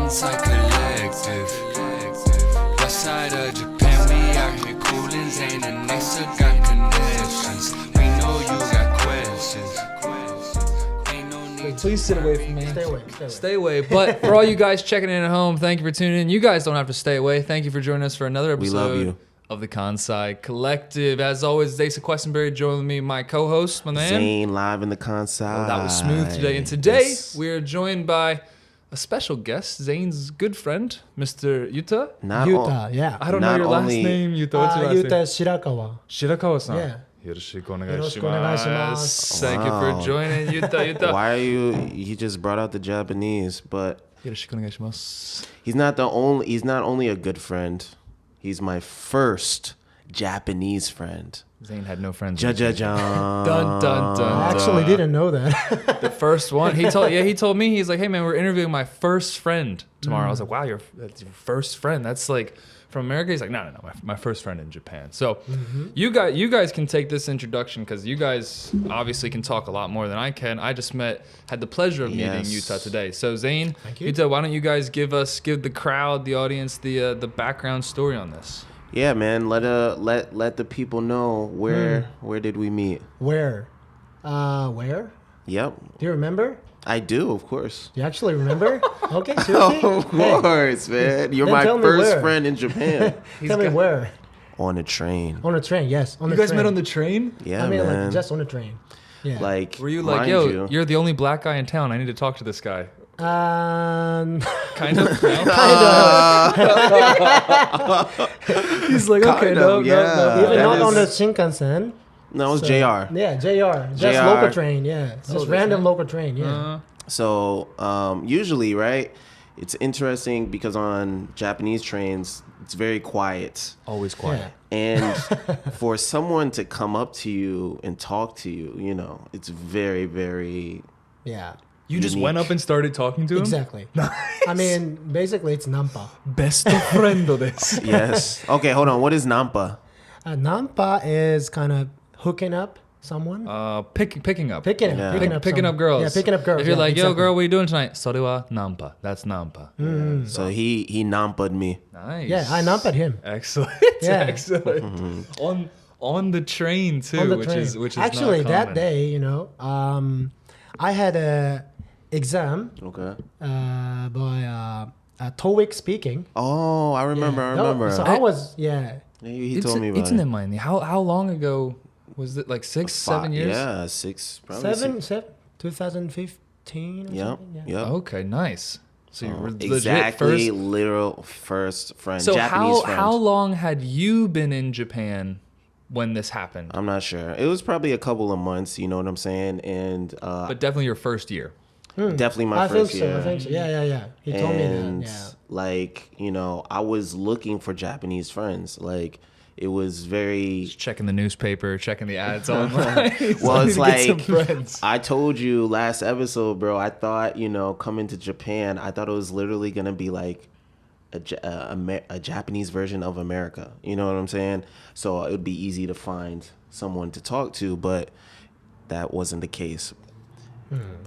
Kansai Kollective. West side of Japan, we out here coolin'. Zane and Nasa got connections. We know you got questions. Ain't no need Please sit away from me. Stay away. Stay away. But for all you guys checking in at home, thank you for tuning in. You guys don't have to stay away. Thank you for joining us for another We episode love you. of the Kansai Collective. As always, Zanes Questenberry joining me, my co-host, my man. Zane live in the Kansai. Oh, that was smooth today. And today, Yes. we are joined by a special guest, Zane's good friend, Mr. Yuta. Not Yuta, yeah. I don't know not your last only- name, Yuta. What's your last Yuta name? Shirakawa. Shirakawa-san. Yeah. Yoroshiku Yoroshiku onegaishimasu. onegaishimasu. Thank you Wow. for joining, Yuta. Why are you just brought out the Japanese, but Yoroshiku onegaishimasu. he's not only a good friend, he's my first Japanese friend. Zane had no friends. Ja-ja-ja. Dun, dun, dun. I actually didn't know that. The first one. He told me, he's like, hey man, we're interviewing my first friend tomorrow. I was like, wow, that's your first friend. That's like from America. He's like, no, my first friend in Japan. So you guys can take this introduction because you guys obviously can talk a lot more than I can. I just had the pleasure of meeting Yes. Yuta today. So Zane, Thank you. Yuta, why don't you guys give the crowd, the audience, the background story on this? Yeah, man. Let the people know where did we meet? Where? Where? Yep, Do you remember? I do, of course. Do you actually remember? Okay, seriously? Of course, man. You're Then my tell me first where. friend in Japan. Tell me where. On a train. On a train, yes. On You the guys train. met on the train? Yeah, I mean, man. like, just on a train. Yeah. Like, Were you like, mind yo, you, you're the only black guy in town. I need to talk to this guy. Kind Kind of. of. He's like, okay, Kind no, of, yeah. Even That not on the is- Shinkansen. No, it was So- JR. Yeah, JR. Just JR. local train, yeah. Just that's random right. local train, yeah. So usually, right, it's interesting because on Japanese trains, it's very quiet. Always quiet. Yeah. And for someone to come up to you and talk to you, you know, it's very, very... Yeah. You just Unique. went up and started talking to him? Exactly. I mean, basically, it's Nampa. Best friend of this. Yes. Okay, hold on. What is Nampa? Nampa is kind of hooking up someone. Picking up. Picking Yeah. up. Picking up. Picking up someone. girls. Yeah, picking up girls. If you're yeah, like, yo, exactly. girl, what are you doing tonight? Sore wa Nampa. That's Nampa. So he Nampa'd me. Nice. Yeah, I Nampa'd him. Excellent. Yeah. Excellent. On the train too, On the which train. is Actually, not that common. day, you know, I had a exam Okay. by TOEIC speaking. Oh, I remember. Yeah. I remember. So I was, yeah. He told me about it's it. in mind. How long ago was it? Like 6, 7 years? Yeah, six. Probably Seven, 2015 or Yep. something. Yeah. Yep. Okay, nice. So you were legit Exactly, first. literal first friend. So Japanese friend. how long had you been in Japan when this happened? I'm not sure. It was probably a couple of months. You know what I'm saying? And But definitely your first year. definitely my I think first so. year. I think so. Yeah. He told me And that. Yeah. like, you know, I was looking for Japanese friends. Like, it was very. Checking the newspaper, checking the ads online. Well, it's Get some like friends. I told you last episode, bro. I thought, you know, coming to Japan, I thought it was literally gonna be like a Japanese version of America. You know what I'm saying? So it would be easy to find someone to talk to, but that wasn't the case.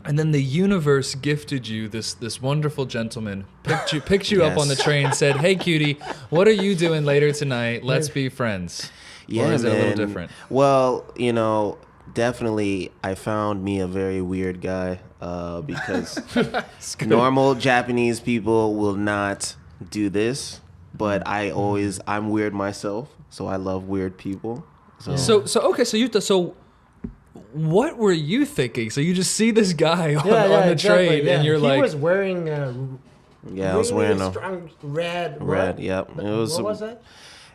And then the universe gifted you this wonderful gentleman, picked you up on the Yes. train, said, "Hey, cutie, what are you doing later tonight? Let's be friends." Yeah, or is it a man. little different? Well, you know, definitely I found me a very weird guy because normal Japanese people will not do this, but I'm weird myself, so I love weird people. So okay, so what were you thinking? So you just see this guy on the exactly, train, yeah. and you're he like, was wearing yeah, I was wearing a strong red. red. Yep, What was that?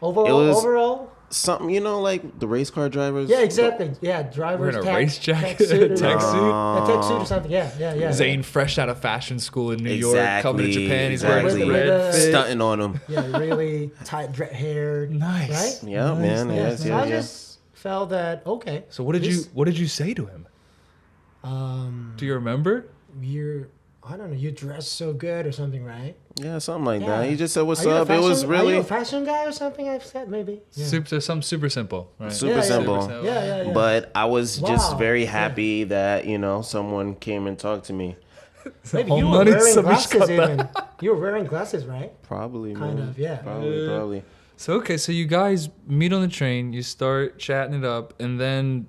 was- Overall? something, you know, like the race car drivers. Yeah, exactly. Yeah, driver's Wearing a race jacket, tech suit, tech suit? a tech suit or something. Yeah. Zane, fresh out of fashion school in New York, coming to Japan. He's exactly. wearing the red fit. Stunting on them. Yeah, really tight hair. Nice. Right? Yeah, man. Yeah, Yes, so yeah, I yeah. just felt that okay. So what did you say to him? Do you remember? I don't know. You dress so good or something, right? Yeah, something like Yeah. that. He just said, "What's Are you a up?" It was fashion- Are really you a fashion guy or something? I've said maybe. Yeah. Super simple, right? super Yeah, simple. Yeah. But I was just Wow. very happy that, you know, someone came and talked to me. Maybe whole you were money wearing submission glasses cut even. You're wearing glasses, right? Probably, Kind man. of, yeah. Probably. So okay, so you guys meet on the train, you start chatting it up, and then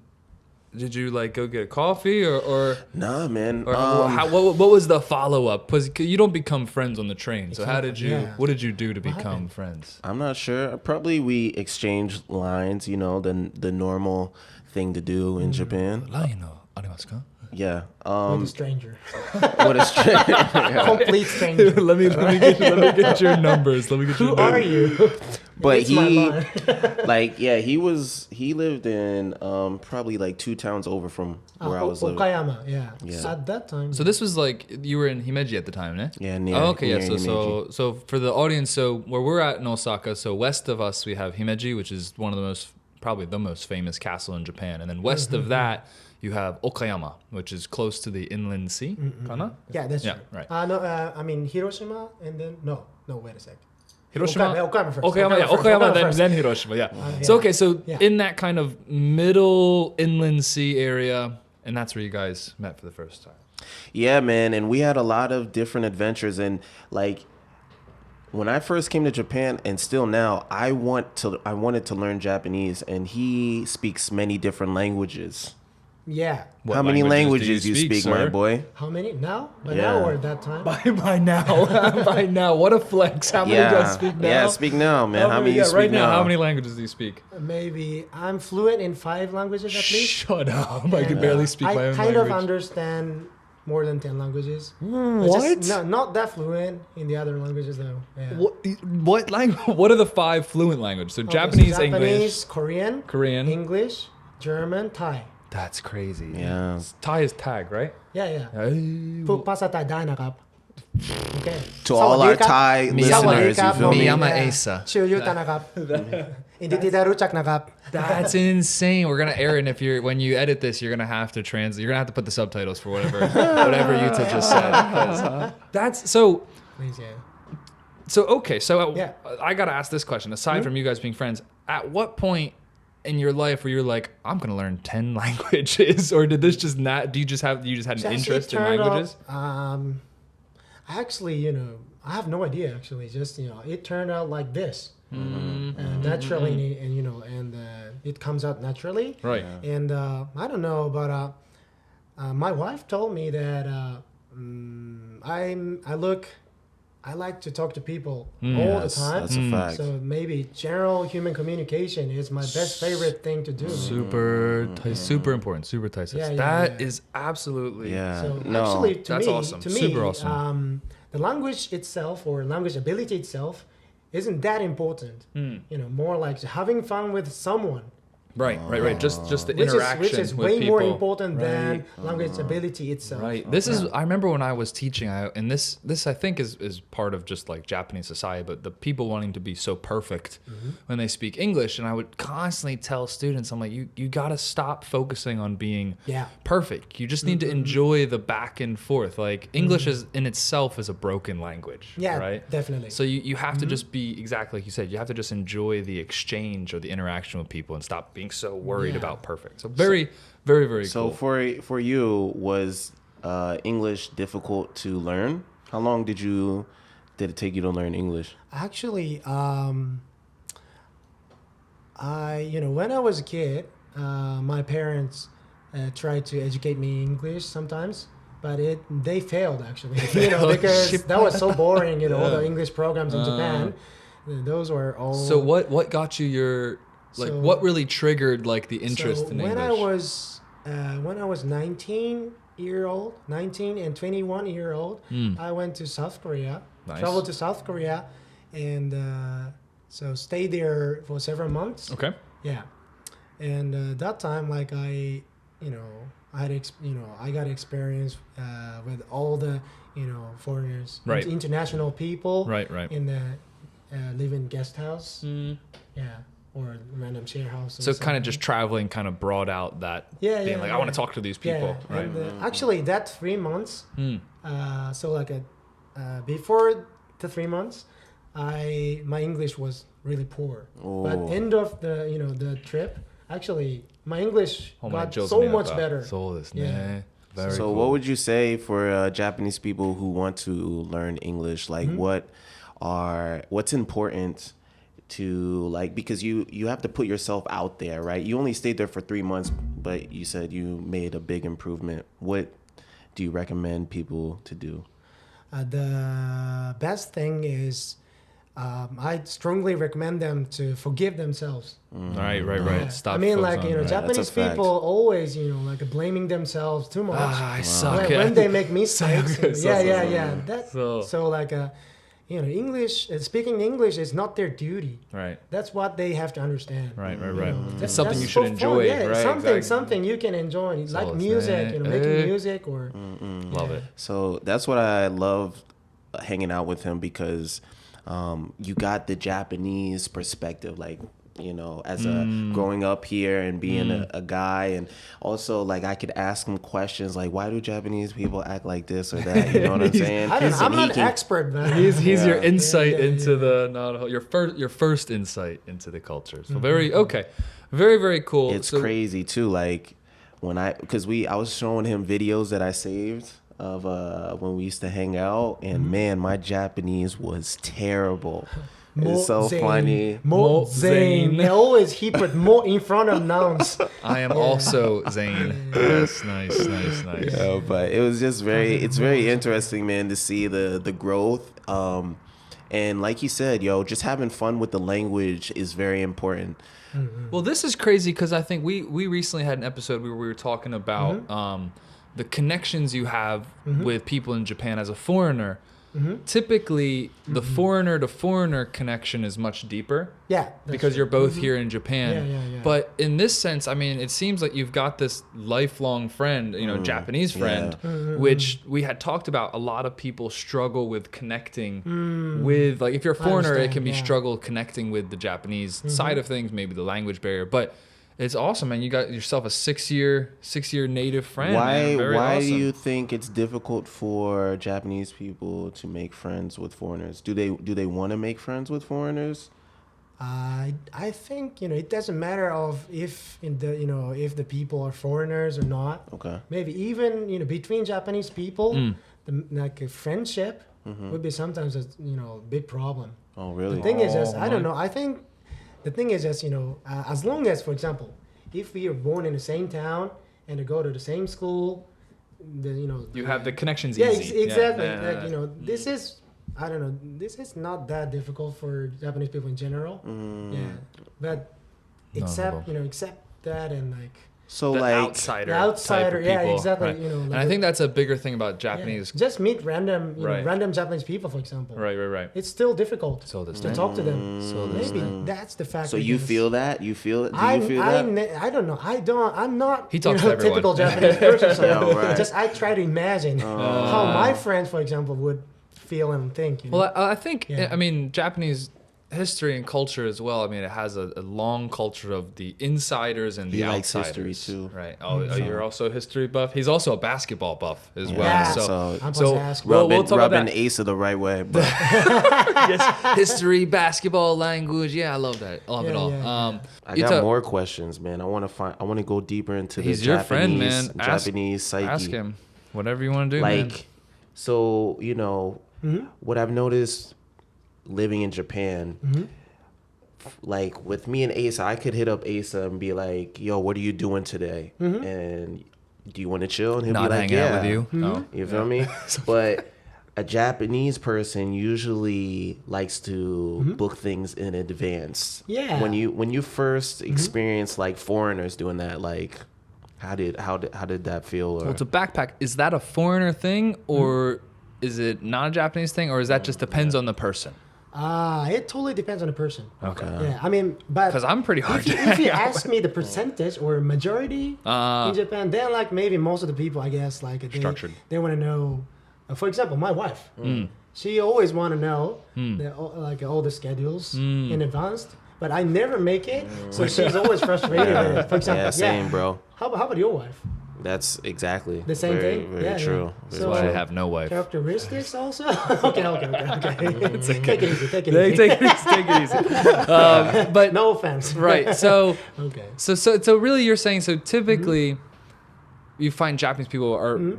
did you like go get a coffee or Nah, man. what was the follow up? Because you don't become friends on the train. So how did you? Yeah. What did you do to become happened? friends? I'm not sure. Probably we exchanged lines, you know, the normal thing to do in Japan. Yeah. With a stranger. What a strange. Complete stranger. let me get your numbers. Let me get your Who numbers. are you? But It's my he, line. like, yeah, he lived in probably like 2 towns over from where I was living. Okayama, yeah. Yeah. At that time. So this was like you were in Himeji at the time, eh? Yeah, near. Oh, okay, yeah. near So Himeji. for the audience, so where we're at in Osaka, so west of us we have Himeji, which is one of the probably the most famous castle in Japan, and then west of that you have Okayama, which is close to the inland sea. Kana? Yeah, that's Yeah, true. right. No, I mean Hiroshima and then no, wait a sec. Hiroshima, Okayama first. Okayama, first. then Hiroshima, yeah. yeah. So okay, so Yeah. in that kind of middle inland sea area, and that's where you guys met for the first time. Yeah, man, and we had a lot of different adventures, and like when I first came to Japan, and still now, I wanted to learn Japanese, and he speaks many different languages. Yeah. What How many languages do you speak, sir? my boy? How many? Now? By Yeah. now or at that time? By now, by now, what a flex! How many do you guys speak now? Yeah, speak now, man. How many you yeah, speak right now? now? How many languages do you speak? Maybe I'm fluent in 5 languages at least. Shut up! I can And, barely speak my I own kind language. of understand more than 10 languages. What? Not that fluent in the other languages though. Yeah. What language? What are the 5 fluent languages? So Okay, Japanese, so English, Korean, Korean. English, German, Thai. That's crazy. Yeah. Thai is tag, right? Yeah, yeah. พูดภาษาไทยได้นะครับ Okay. To all our Thai สวัสดีครับ listeners, you feel me? Miyama Asa. ชื่อยุทธนะครับ อินดีที่ได้รู้จักนะครับ That's insane. We're gonna Aaron, if you're when you edit this, you're gonna have to translate. You're gonna have to put the subtitles for whatever Yuta just said. 'Cause that's so. Please, yeah. So okay, so Yeah. I gotta ask this question. Aside from you guys being friends, at what point in your life where you're like, I'm gonna learn 10 languages, or did this just not? Do you just had an interest in languages? Actually, I have no idea. Actually, just it turned out like this, naturally, and it comes out naturally. Right. And I don't know, but my wife told me that I like to talk to people all the time. That's a fact. So maybe general human communication is my best favorite thing to do. Super important. Super tight. Yeah, yeah, That yeah. is absolutely. Yeah. So No. actually, That's awesome. to me, Super awesome. The language itself or language ability itself isn't that important. More like having fun with someone, Right. Just the which interaction is with way people. more important than language ability itself. Right. This is. I remember when I was teaching, and this I think is part of just like Japanese society, but the people wanting to be so perfect when they speak English, and I would constantly tell students, I'm like, you gotta stop focusing on being Yeah. perfect. You just need to enjoy the back and forth. Like English is in itself is a broken language. Yeah, Right. definitely. So you have to just be exactly like you said. You have to just enjoy the exchange or the interaction with people and stop being so worried Yeah. about perfect. So very, very, very So cool. for you, was English difficult to learn? How long did it take you to learn English? Actually, when I was a kid, my parents tried to educate me English sometimes, but they failed actually. Because that was so boring. All the English programs in Japan, those were all. So what got you your So- what really triggered like the interest in when English? when I was 19 and 21 year old, I went to South Korea. Nice. Traveled to South Korea, and so stayed there for several months. Okay. Yeah, and that time, like I got experience with all the foreigners, Right. international people, Right. in the live in guest house, yeah, or random share house. or So kind of something. just traveling kind of brought out that Yeah, being yeah, like, yeah. I want to talk to these people. Yeah, Right. and, actually, that 3 months. Hmm. So like before the 3 months, my English was really poor. But Oh. end of the trip, actually my English お前 got 上手 so になった。 much better. そうですね。 Yeah. Very So cool. what would you say for Japanese people who want to learn English? Like what's important to like, because you have to put yourself out there, right? You only stayed there for 3 months, but you said you made a big improvement. What do you recommend people to do? The best thing is I strongly recommend them to forgive themselves. Right. Yeah. Stop. I mean, like, focusing you know, on- Japanese That's a fact. people always, you know, like blaming themselves too much. I suck. When they make mistakes. So- Yeah. That, So- so like, you know, English, speaking English is not their duty. Right. That's what they have to understand. Right. You know, It's something that's you should so fun. enjoy. Yeah, Right. something, exactly. something you can enjoy. all Like it's music, saying. you know, making music or. Love it. So that's what I love hanging out with him, because you got the Japanese perspective, like, you know, as a growing up here and being a guy, and also like I could ask him questions like, why do Japanese people act like this or that? You know what I'm saying? I don't know. I'm And he not an expert, man. He's your insight Yeah. into the not your first insight into the culture. So very cool. It's So- crazy too. Like because I was showing him videos that I saved of when we used to hang out, and man, my Japanese was terrible. It's so funny. Mo Zane. Zane. They always he put mo in front of nouns. I am also Zane. Yes, nice. Yeah, but it was just it's very interesting, man, to see the growth. And like you said, just having fun with the language is very important. Well, this is crazy because I think we recently had an episode where we were talking about the connections you have with people in Japan as a foreigner. Typically, the foreigner to foreigner connection is much deeper. Yeah. that's Because true. you're both here in Japan. Yeah. But in this sense, I mean, it seems like you've got this lifelong friend, you know, Japanese friend, which we had talked about. A lot of people struggle with connecting with, like, if you're a foreigner, it understand, can be yeah. struggle connecting with the Japanese side of things, maybe the language barrier. But it's awesome, man. You got yourself a 6-year native friend. man. Very Why awesome. do you think it's difficult for Japanese people to make friends with foreigners? Do they want to make friends with foreigners? I think, you know, it doesn't matter of if if the people are foreigners or not. Okay. Maybe even, you know, between Japanese people, like a friendship would be sometimes a, you know, big problem. Oh, really? The thing is just, I don't my- know. I think the thing is just, you know, as long as, for example, if we are born in the same town and to go to the same school, then, you know, You have the connections yeah, easy. exactly. Yeah. Like, you know, this is, I don't know, this is not that difficult for Japanese people in general. Yeah, but except that and like So The like outsider. the outsider, type of yeah, people, exactly. right. You know, And like I think that's a bigger thing about yeah, Japanese. just meet random, Right. random Japanese people, for example. Right. It's still difficult So this to talk to them. So this Maybe thing. that's the fact. so you because feel that? You feel it? Do you feel that? I don't know. I'm not He talks to everyone. typical Japanese person. So Yeah, right. just I try to imagine how my friends, for example, would feel and think. You know? Well, I think, Yeah. I mean, Japanese history and culture as well. I mean, it has a long culture of the insiders and the He likes outsiders. history, too. Right. Oh, you're also a history buff? He's also a basketball buff as well. Yeah. So, I'm supposed so to ask. we'll talk about rubbing that. Asa the right way. But Yes, history, basketball, language. Yeah, I love that. I love it Yeah, all. yeah, I you got talk- more questions, man. I want to go deeper into He's the your Japanese, friend, man. Japanese psyche. Ask him whatever you want to do, man. Like, so, you know, what I've noticed living in Japan, like with me and Asa, I could hit up Asa and be like, yo, what are you doing today? And do you want to chill? And he'll Not be like, hanging yeah. out with you. Oh. You feel me? But a Japanese person usually likes to book things in advance. Yeah. When you first experience like foreigners doing that, like how did that feel? Or Well, it's a backpack. Is that a foreigner thing, or is it not a Japanese thing, or is that just depends on the person? It totally depends on the person. Okay. Yeah, I mean, but Because I'm pretty hard to if you hang out ask me the percentage or majority in Japan, then like maybe most of the people, I guess, like Structured. they want to know. For example, my wife, she always want to know like all the schedules in advance, but I never make it, so she's always frustrated. For example, yeah, same, bro. How about your wife? That's exactly The same very, thing? Very Yeah, true. yeah. Very So- I true. have no wife. Characteristics also? Okay. Take it easy. Take it Take easy. take it easy. But No offense. right, so Okay. so really, you're saying so typically. you find Japanese people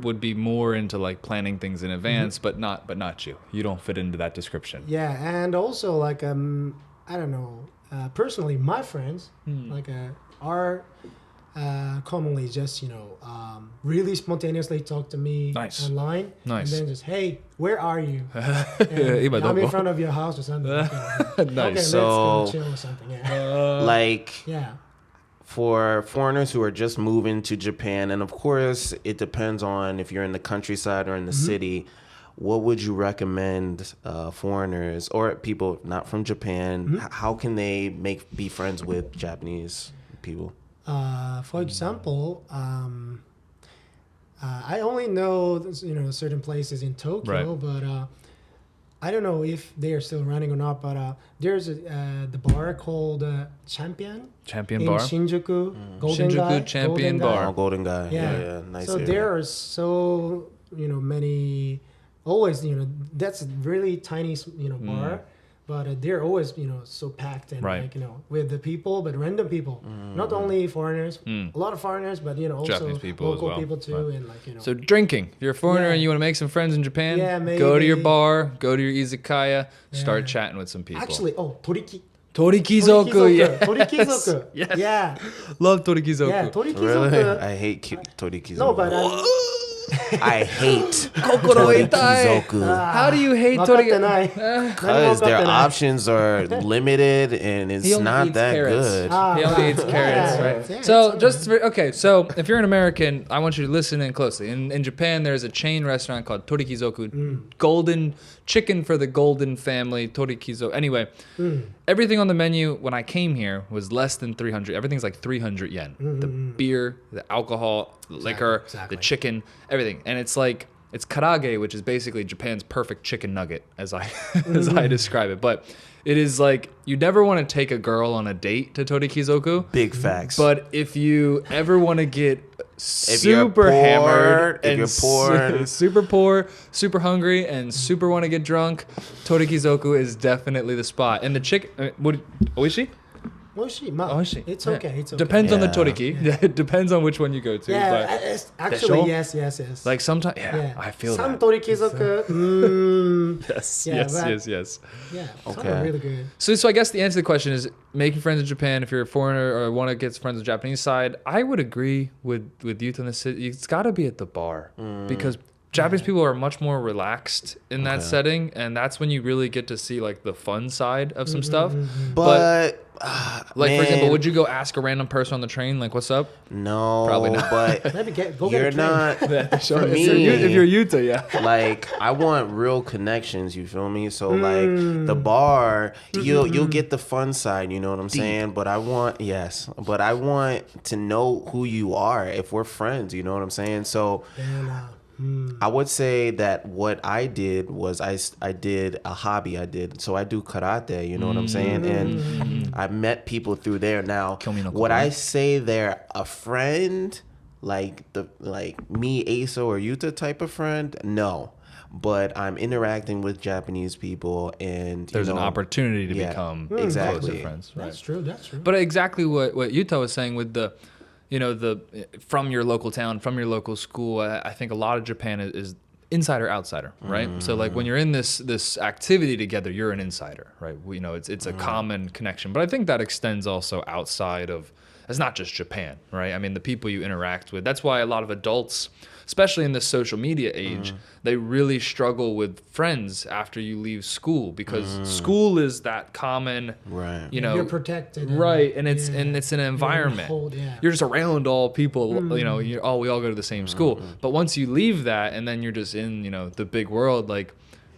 would be more into like planning things in advance, but not you. You don't fit into that description. Yeah, and also like I don't know. Personally, my friends like are commonly just really spontaneously talk to me online, Nice. and then just hey, where are you? Ima I'm in doko? front of your house or something. Okay, let's So, go chill or something. Yeah. Like Yeah. for foreigners who are just moving to Japan, and of course it depends on if you're in the countryside or in the city, what would you recommend foreigners or people not from Japan, how can they be friends with Japanese people? For example, I only know certain places in Tokyo, but I don't know if they are still running or not. But there's the bar called Champion Champion in Bar? Shinjuku, Golden Shinjuku Guy, Champion Golden Bar. Guy. Oh, Golden Guy. Yeah, nice. So area. there are so many. Always that's a really tiny bar, but they're always so packed and Right. like with the people, but random people, not only foreigners, a lot of foreigners, but also Japanese people as local well. people too, Right. and like So drinking. If you're a foreigner Yeah. and you want to make some friends in Japan, Yeah, go to your maybe. bar, go to your izakaya, start Yeah. chatting with some people. actually Torikizoku, yeah. Torikizoku, Yes. yeah, Love Torikizoku. yeah, Really? Torikizoku. I hate Torikizoku. No, but I hate Kokoro itai. Torikizoku. How do you hate 分かって Torikizoku? ない。 Because their options are limited and it's He only not eats that carrots. good. He only eats carrots, Yeah. right? Yeah, So it's just okay. So if you're an American, I want you to listen in closely. In Japan, there's a chain restaurant called Torikizoku, golden chicken for the golden family. Torikizoku. Anyway, everything on the menu when I came here was less than 300. Everything's like 300 yen. The beer, the alcohol, the liquor, exactly. the chicken, everything, and it's like. It's karage, which is basically Japan's perfect chicken nugget, as I as I describe it. But it is like you never want to take a girl on a date to Torikizoku. Big facts. But if you ever want to get If you're super poor, hammered if and you're poor. super poor, super hungry, and super want to get drunk, Torikizoku is definitely the spot. And the chicken, oishi? Oishi. Oishi. It's Yeah. okay. It's okay. Depends on the Yeah. toriki. It depends on which one you go to. Yeah, but actually, Desho? yes. like sometimes, yeah. I feel Some that. Torikizoku. Yes, Yeah, yes. Yeah, some Okay. are really good. So I guess the answer to the question is making friends in Japan. If you're a foreigner or want to get friends on the Japanese side, I would agree with youth in the city. It's got to be at the bar because Japanese people are much more relaxed in that setting, and that's when you really get to see like the fun side of some stuff. but Like for example, man, would you go ask a random person on the train like, "What's up?" No, Probably not. but Maybe go you're get a train. not. For if me, you're Utah, yeah. like I want real connections, you feel me? So like the bar, you'll get the fun side, you know what I'm saying? But I want to know who you are if we're friends, you know what I'm saying? So I would say that what I did was I did a hobby. So I do karate, you know what I'm saying? And I met people through there. Now, would I say they're a friend, like me, Asa, or Yuta type of friend? No. But I'm interacting with Japanese people, and There's an opportunity to become exactly closer friends. Right? That's true. But exactly what Yuta was saying with the, from your local town, from your local school, I think a lot of Japan is insider outsider, right? So like when you're in this activity together, you're an insider, right? It's a common connection. But I think that extends also outside of, it's not just Japan, right? I mean, the people you interact with. That's why a lot of adults, especially in this social media age, they really struggle with friends after you leave school because school is that common, right. You're protected. Right, and it's an environment. Yeah. You're just around all people. We all go to the same school. But once you leave that, and then you're just in the big world, like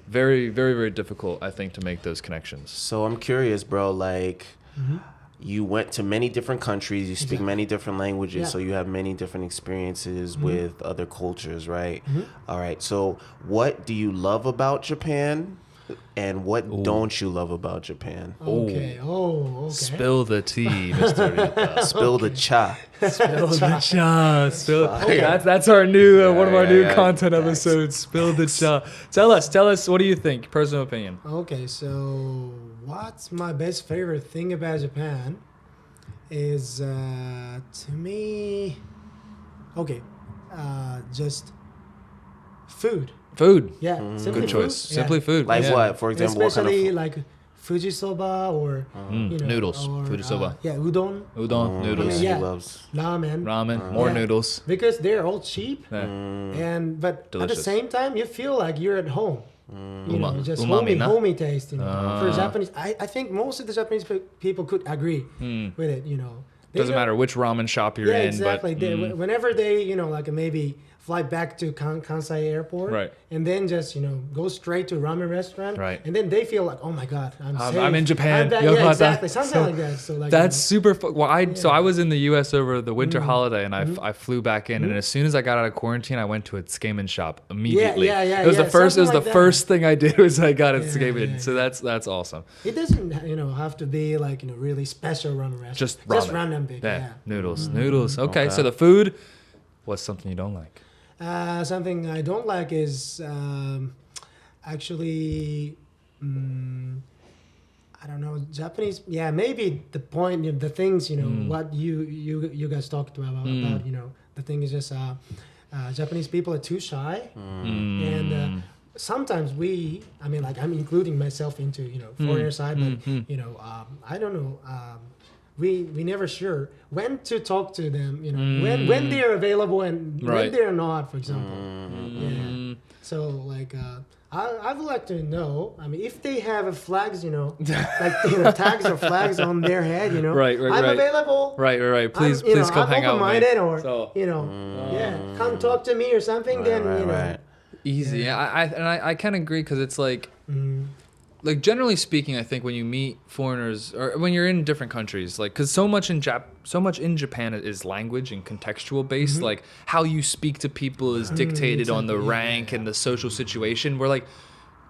very, very, very difficult, I think, to make those connections. So I'm curious, bro. Like, you went to many different countries. You speak many different languages, Yeah. so you have many different experiences with other cultures, right? All right. So, what do you love about Japan, and what don't you love about Japan? Okay. Oh, okay. Spill the tea, Mr. Rita. Spill the cha. Spill the cha. That's our new one of our new content episodes. Spill the cha. Tell us. What do you think? Personal opinion. Okay, so what's my best favorite thing about Japan is to me. Okay, just food. Food. Yeah, simply Good choice. food. Simply Yeah. food. Like Yeah. what? For example, Especially what kind like Fuji soba or noodles. or, Fuji soba. yeah, udon, Udon, noodles, yeah. He loves. ramen. ramen, more Yeah. noodles. Because they're all cheap, Yeah. and but at the Delicious. same time you feel like you're at home. You know, just Umami, homey taste. You know, for Ah. Japanese, I think most of the Japanese people could agree with it. You know, They Doesn't don't- matter which ramen shop you're yeah, in, exactly. but Whenever they, like maybe fly back to Kansai Airport, Right. and then just go straight to a ramen restaurant, Right. and then they feel like, oh my god, I'm safe. I'm in Japan. I'm back. Yo, Yeah, that- exactly, something so like that. So like that's super. Well, I was in the U.S. over the winter Mm-hmm. holiday, and I flew back in, and as soon as I got out of quarantine, I went to a Tsukemen shop immediately. yeah, It was the yeah, first. It was something the like that. first thing I did was I got a Yeah, Tsukemen. yeah, So that's awesome. it doesn't have to be like really special ramen restaurant. Just ramen. random big. Yeah. Noodles. Okay, so the food. What's something you don't like? Something I don't like is actually, I don't know, Japanese. Yeah, maybe the point, the things, what you guys talked about, the thing is just Japanese people are too shy, and sometimes I'm including myself into foreigner side, but I don't know. We never sure when to talk to them, when they're available and when Right. they're not, for example. Yeah. So like I would like to know. I mean, if they have flags, like tags or flags on their head, Right, I'm right. available. Right. Please, I'm, please come I'm hang out with me. open-minded, or So- come talk to me or something. Then Right. Easy. Yeah. I can agree because it's like. Like generally speaking, I think when you meet foreigners or when you're in different countries, like because so much in Japan is language and contextual based. Like how you speak to people is dictated on the exactly. rank and the social situation. Where like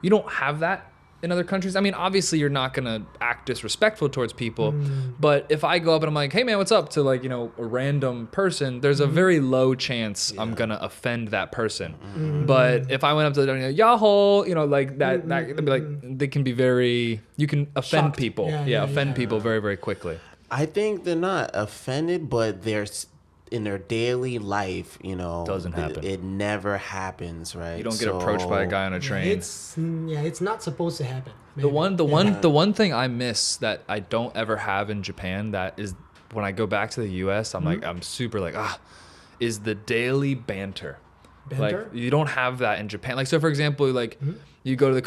you don't have that in other countries. I mean, obviously you're not gonna act disrespectful towards people, but if I go up and I'm like, "Hey man, what's up?" to like a random person, there's a very low chance I'm gonna offend that person. But if I went up to them, Yahoo, like that, they'd be like, they can be very, you can offend Shocked. people. Yeah, Offend people very, very quickly. I think they're not offended, but they're in their daily life, Doesn't happen. It never happens, right? You don't get approached by a guy on a train. It's not supposed to happen. The maybe. the one thing I miss that I don't ever have in Japan, that is when I go back to the US, I'm super like, is the daily banter. Banter? Like you don't have that in Japan. Like so for example, like you go to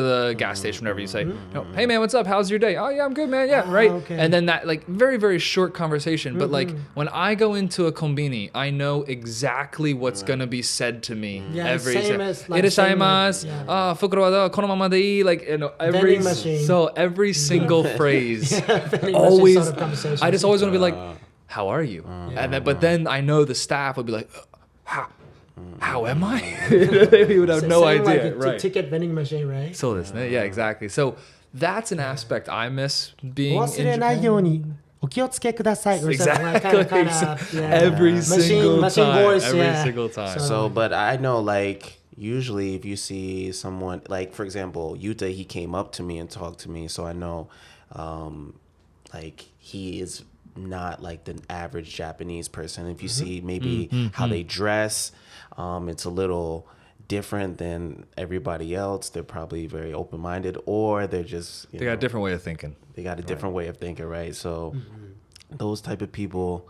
the gas station whenever you say, "Hey man, what's up? How's your day?" "Oh yeah, I'm good, man." "Yeah, right." Okay. And then that like very, very short conversation, but like when I go into a conbini, I know exactly what's going to be said to me Yeah, every same time. as, like, "Irashaimasu." same, yeah. "Fukuro wa konomama de ii," like every Vending machine. so every single phrase Vending machine always sort of conversations. I just always want to be like, "How are you?" And then but then I know the staff would be like, how am I? They would have no Same idea, like right? ticket vending machine, right? So this, yeah, exactly. So that's an aspect I miss being お in 忘れない Japan. ようにお気をつけください or something like Exactly. yeah. Every Machine- single machine time. voice, Every yeah. single time. So, but I know, like, usually if you see someone, like, for example, Yuta, he came up to me and talked to me, so I know, like, he is not like the average Japanese person. If you see maybe how they dress, it's a little different than everybody else. They're probably very open-minded, or they're just, They got a different way of thinking. they got a different way of thinking, right? So those type of people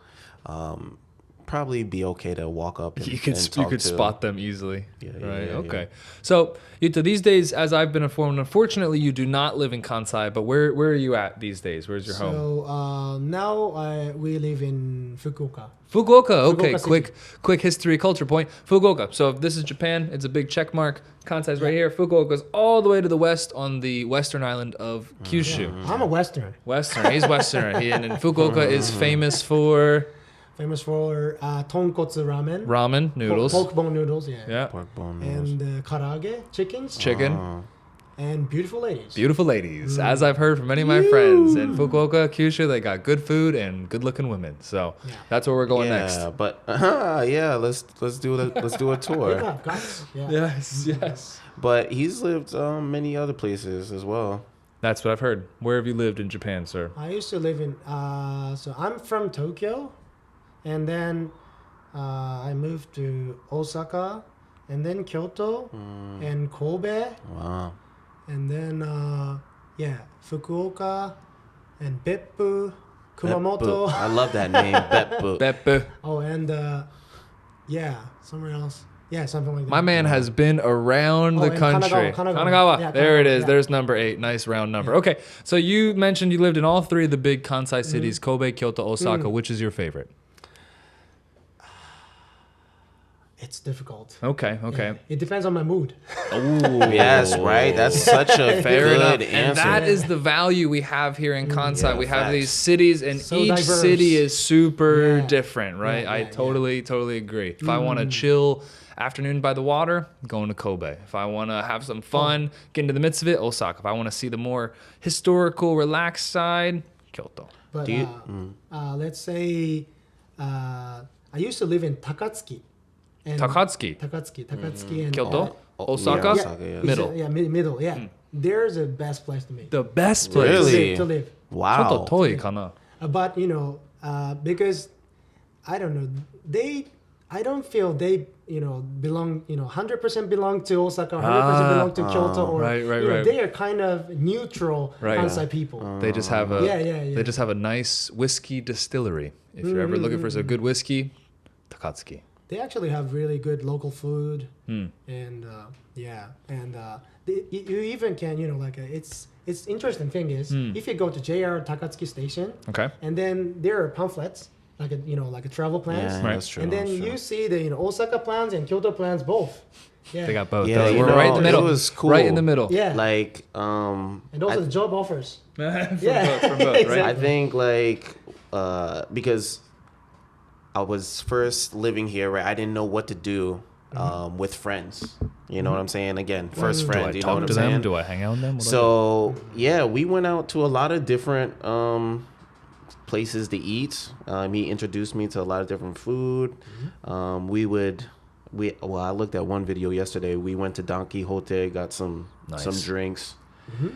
probably be okay to walk up and, You could and talk to. spot them easily. Yeah, right. yeah, Okay. So Yuta, these days, as I've been informed, unfortunately, you do not live in Kansai. But where are you at these days? Where's your home? So now we live in Fukuoka. Fukuoka. Okay. Fukuoka Quick history culture point. Fukuoka. So if this is Japan, it's a big check mark. Kansai's right here. Fukuoka's all the way to the west on the western island of Kyushu. I'm a Western, Western. He's Westerner. And Fukuoka is famous for famous for tonkotsu ramen, ramen noodles. pork bone noodles, Yeah. Pork bone noodles. and karaage, chickens, Chicken. and beautiful ladies. Beautiful ladies, as I've heard from many of my friends in Fukuoka, Kyushu, they got good food and good-looking women. So that's where we're going next. Yeah, but let's do a tour. Yeah, guys. Yeah. Yes. But he's lived many other places as well. That's what I've heard. Where have you lived in Japan, sir? I used to live in so I'm from Tokyo, and then I moved to Osaka, and then Kyoto, and Kobe, Wow. and then Fukuoka, and Beppu, Kumamoto. Beppu. I love that name, Beppu. Beppu. Oh, and somewhere else. Yeah, something like that. My man has been around the and country. Kanagawa. Yeah, There it Kanagawa, is. yeah. There's number 8. Nice round number. Okay, so you mentioned you lived in all 3 of the big Kansai cities, Kobe, Kyoto, Osaka. Which is your favorite? It's difficult. Okay. Yeah, it depends on my mood. Oh, Yes, right. That's such a fair good enough. answer. And that is the value we have here in Kansai. Yeah, We have facts. these cities, and So each diverse. city is super Yeah. different, right? Yeah, I yeah, totally agree. If I want to chill afternoon by the water, going to Kobe. If I want to have some fun, get into the midst of it, Osaka. If I want to see the more historical, relaxed side, Kyoto. But Do you- let's say I used to live in Takatsuki. And Takatsuki, Takatsuki, and Kyoto, Oh, Osaka, yeah, Osaka, yeah. middle. middle. Yeah, there's the best place to me. The best place. Really? To live. Wow. ちょっと遠いかな? But because I don't know, I don't feel they belong 100% belong to Osaka, 100% belong to Kyoto, or right. they are kind of neutral Right. Kansai people. They just have a Yeah. they just have a nice whiskey distillery. If you're ever looking for some good whiskey, Takatsuki. They actually have really good local food, Hmm. and you even can it's interesting thing is if you go to JR Takatsuki station, Okay. and then there are pamphlets like a travel plans, Yeah, Right. that's true. and then that's true. you see the Osaka plans and Kyoto plans both. Yeah, They got both. Yeah, We're right in the middle. it was cool. Right in the middle. yeah, Like, and also the job offers. from Yeah. both, right? Exactly. I think like because I was first living here, right? I didn't know what to do with friends. You know what I'm saying? Again, first Do I friends. You know what talk I'm to saying? them? Do I hang out with them? What do I do? So yeah, we went out to a lot of different places to eat. He introduced me to a lot of different food. I looked at one video yesterday. We went to Don Quixote, got some Nice. drinks,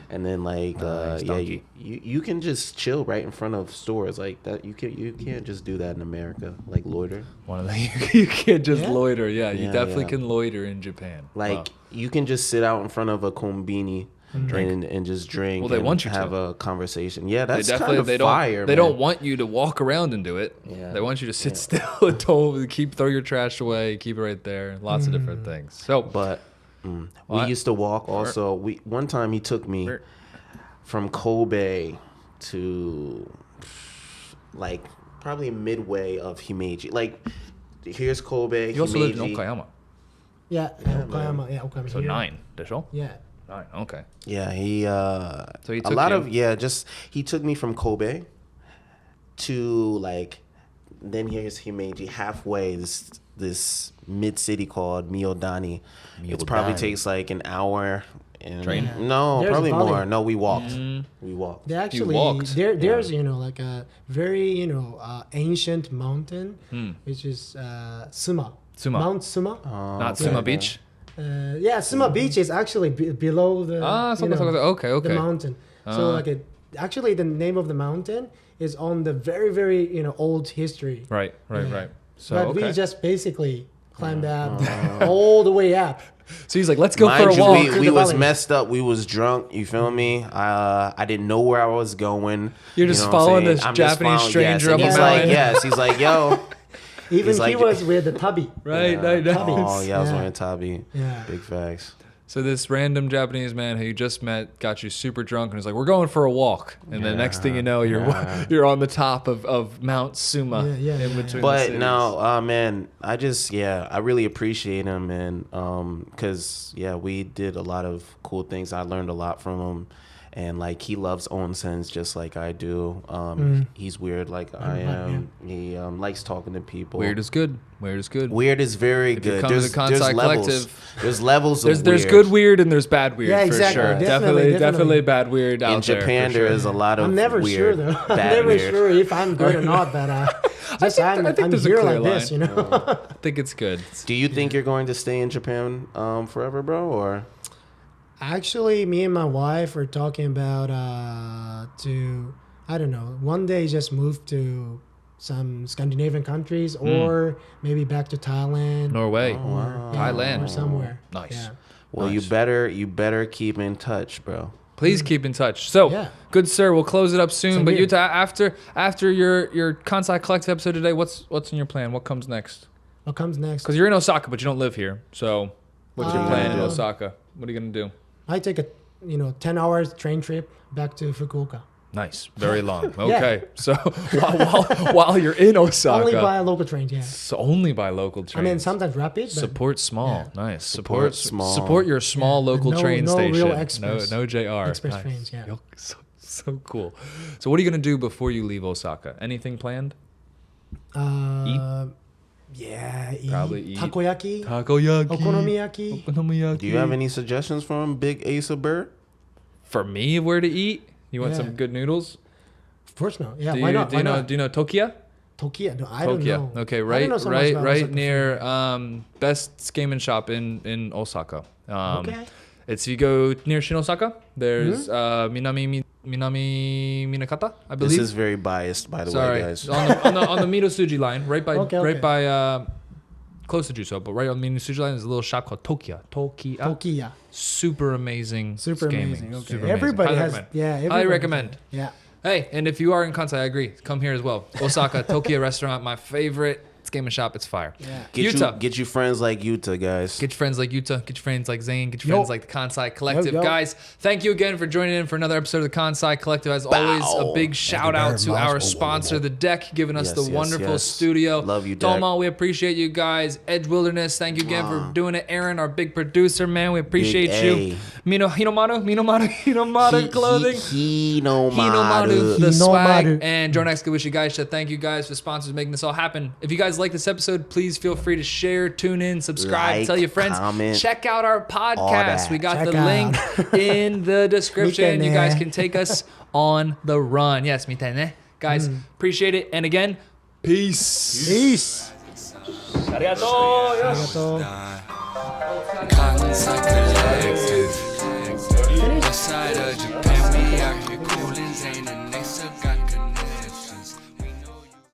and then Nice, donkey. you can just chill right in front of stores like that. You can't just do that in America, like loiter. One of the you can't just Yeah? loiter. Yeah, you Yeah, definitely yeah. can loiter in Japan. Like Wow. you can just sit out in front of a conbini and just drink. Well, they and want you to. have a conversation. Yeah, that's they kind definitely of they fire. don't they man. don't want you to walk around and do it. Yeah. They want you to sit still and throw your trash away, keep it right there. Lots of different things. So But we What? used to walk. Also, one time he took me from Kobe to like probably midway of Himeji. Like here's Kobe, you also lived in Himeji. Okayama. Yeah, Okayama. Yeah, Okayama. So here. 9, でしょ? Yeah. 9. Okay. Yeah, he So he a took lot you. of he took me from Kobe to like then here's Himeji halfway this mid city called Miyodani. It probably Miyodani. takes like an hour and Train? No, There's probably a valley. more. No, we walked. We walked. They actually walked. there's like a very ancient mountain which is Suma. Suma. Mount Suma. Not Suma Beach. Suma Beach is actually below the Okay. the mountain. So actually the name of the mountain is on the very very old history. Right. So But okay. we just basically climbed up all the way up. So he's like, let's go Mind for a you, walk. to we the was valley. messed up. We was drunk. You feel me? I didn't know where I was going. You're just You know what I'm following saying? this I'm just Japanese following- stranger yes. up And a he's like, mountain. yes. He's like, yo. Even He's he like- was with the tubby. Right. Oh, yeah, I was Yeah. wearing Tabi. Yeah. Big facts. So this random Japanese man who you just met got you super drunk and was like, "We're going for a walk." And the next thing you know, you're on the top of Mount Suma. Yeah. In between the But cities. no, man, I really appreciate him, man. Cause we did a lot of cool things. I learned a lot from him, and like he loves onsens just like I do. He's weird like I am. He likes talking to people. Weird is good. Weird is good. Weird is very you good. come to the Kansai levels. Collective, There's levels There's of there's weird. good weird and there's bad weird Yeah, for exactly. sure. Definitely. Definitely bad weird out In Japan, there. there is a lot of I'm never weird, sure though. I'm bad never weird. sure if I'm good or not, but just I think I'm there's a here clear like this, line. know. I think it's good. Do you think you're going to stay in Japan forever, bro? Or Actually, me and my wife are talking about to I don't know, one day just move to some Scandinavian countries, or maybe back to Thailand, Norway, or, Thailand. or somewhere. Nice. Yeah. Well, Nice. you better keep in touch, bro. Please keep in touch. So, Yeah. good sir, we'll close it up soon. Same But here. Yuta, after your Kansai Collective episode today, what's in your plan? What comes next? What comes next? Because you're in Osaka, but you don't live here. So, what's your plan in Uh, Osaka? What are you gonna do? I take a 10 hours train trip back to Fukuoka. Nice, very long. Okay, so while you're in Osaka, Only by local trains, yeah. so only by local trains. I mean, sometimes rapid, but Support small, yeah. nice. Support Support small. Support your small Yeah, local no- train no station. real express- no JR. express Nice. trains, yeah. Yo, so cool. So what are you gonna do before you leave Osaka? Anything planned? yeah, Probably eat. takoyaki, Takoyaki. okonomiyaki. Okonomiyaki. Do you have any suggestions from Big Asa Bird? for me where to eat? You want Yeah. some good noodles? Of course not. Yeah, Do why you, not? do you Why know? not? Do you know Tokia? Tokia? No, I don't know. Okay, I don't right, know so much right, about right Osaka near food. best skating shop in Osaka. Okay. It's you go near Shinosaka. There's Mm-hmm. Minami Minakata, I This believe. is very biased, by the Sorry, way, guys. on the Minosuji line, right by Okay, right okay. by close to Juso, but right on the Minosuji line is a little shop called Tokia. Tokia. Super amazing. Super gaming. amazing. Okay. Super amazing. Everybody Highly has. recommend. Yeah. Highly everybody- recommend. Yeah. Hey, and if you are in Kansai, I agree. Come here as well. Osaka, Tokia restaurant, my favorite. It's game and shop. It's fire. Yeah. Yuta. Get you friends like Yuta, guys. Get your friends like Yuta. Get your friends like Zane. Get your Yo. friends like the Kansai Collective. Yo. Guys, thank you again for joining in for another episode of the Kansai Collective. As always, a big shout out to our sponsor, The Deck, giving us Yes, the yes, wonderful yes. studio. Love you, Deck. Toma, we appreciate you guys. Edge Wilderness, thank you again for doing it. Aaron, our big producer, man, we appreciate Big you. Hinomaru Clothing. Hinomaru, the Hinomaru. swag, and Joe Next wish you guys to thank you guys for sponsors making this all happen. If you guys like this episode, please feel free to share, tune in, subscribe, Like, tell your friends, comment, check out our podcast. that. We got Check the out. link in the description. You guys Mitane. can take us on the run. Yes, mitane. Guys, appreciate it. And again, peace. Peace. Arigato. Arigato. Kansai Collective. West side of